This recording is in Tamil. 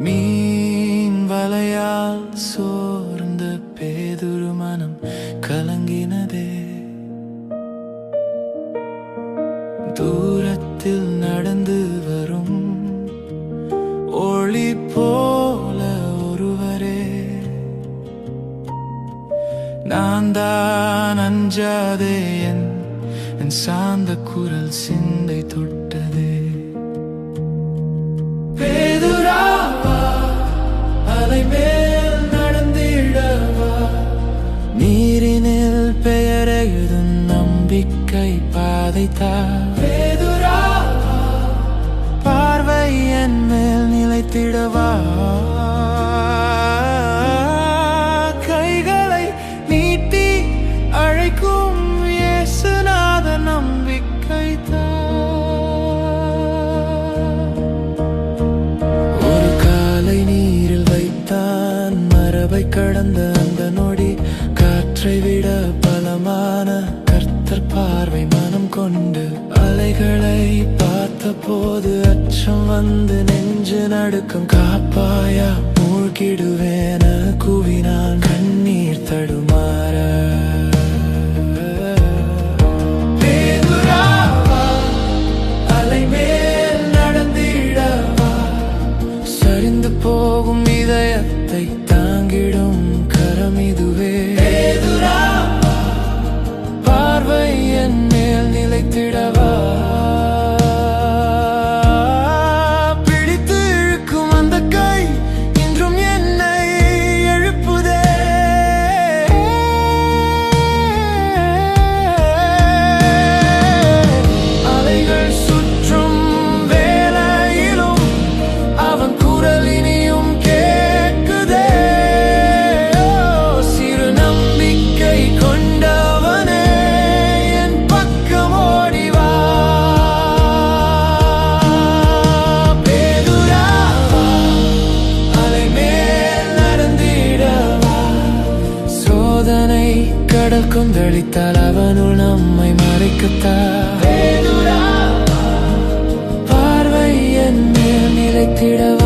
மீன் வலையால் சோர்ந்த பேதுரு மனம் கலங்கினதே. தூரத்தில் நடந்து வரும் ஒளி போல ஒருவரே, நான் தான் அஞ்சாதே என் சார்ந்த குரல் சிந்தை தொட்டதே. பேதுராவா, அலை மேல் நடந்திடவா, நீரினில் பெயர் எழுதும் நம்பிக்கை பாதைத்தா. பேதுராவா, பார்வை என் மேல் நிலைத்திடவா, கைகளை நீட்டி அழைக்கும் இயேசுநாத நம்பிக்கை தா. ஒரு காலை நீரில் வைத்தான் மரபை கடந்த அந்த நொடி, காற்றை விட பலமான கர்த்தர் பார்வை மனம் கொண்டு அலைகளை பார்த்த போது அச்சம் வந்து நெஞ்சு நடுக்கம். காப்பாயா மூழ்கிடுவேன கூவினான் கண்ணீர் தடுமாற. பேதுராவா, அலை மேல் நடந்திடவா, சரிந்து போகும் இதயத்தை தாங்கிடும் கரம் இதுவே. பேதுராவா, பார்வை என் மேல் நிலைத்திடவா, பிடித்து இழுக்கும் அந்த கை இன்றும் என்னை எழுப்புதே. அலைகள் சுற்றும் வேளையிலும் அவன் குரல் இனியும் கேட்குதே. சிறு நம்பிக்கை கொண்டவனே, என் பக்கம் ஓடிவா. பேதுராவா, அலை மேல் நடந்திடவா, சோதனை கடல் கொந்தளித்தால் அவனுள் நம்மை மறைக்கத்தா. பேதுராவா, பார்வை என் மேல் நிலைத்திடவா.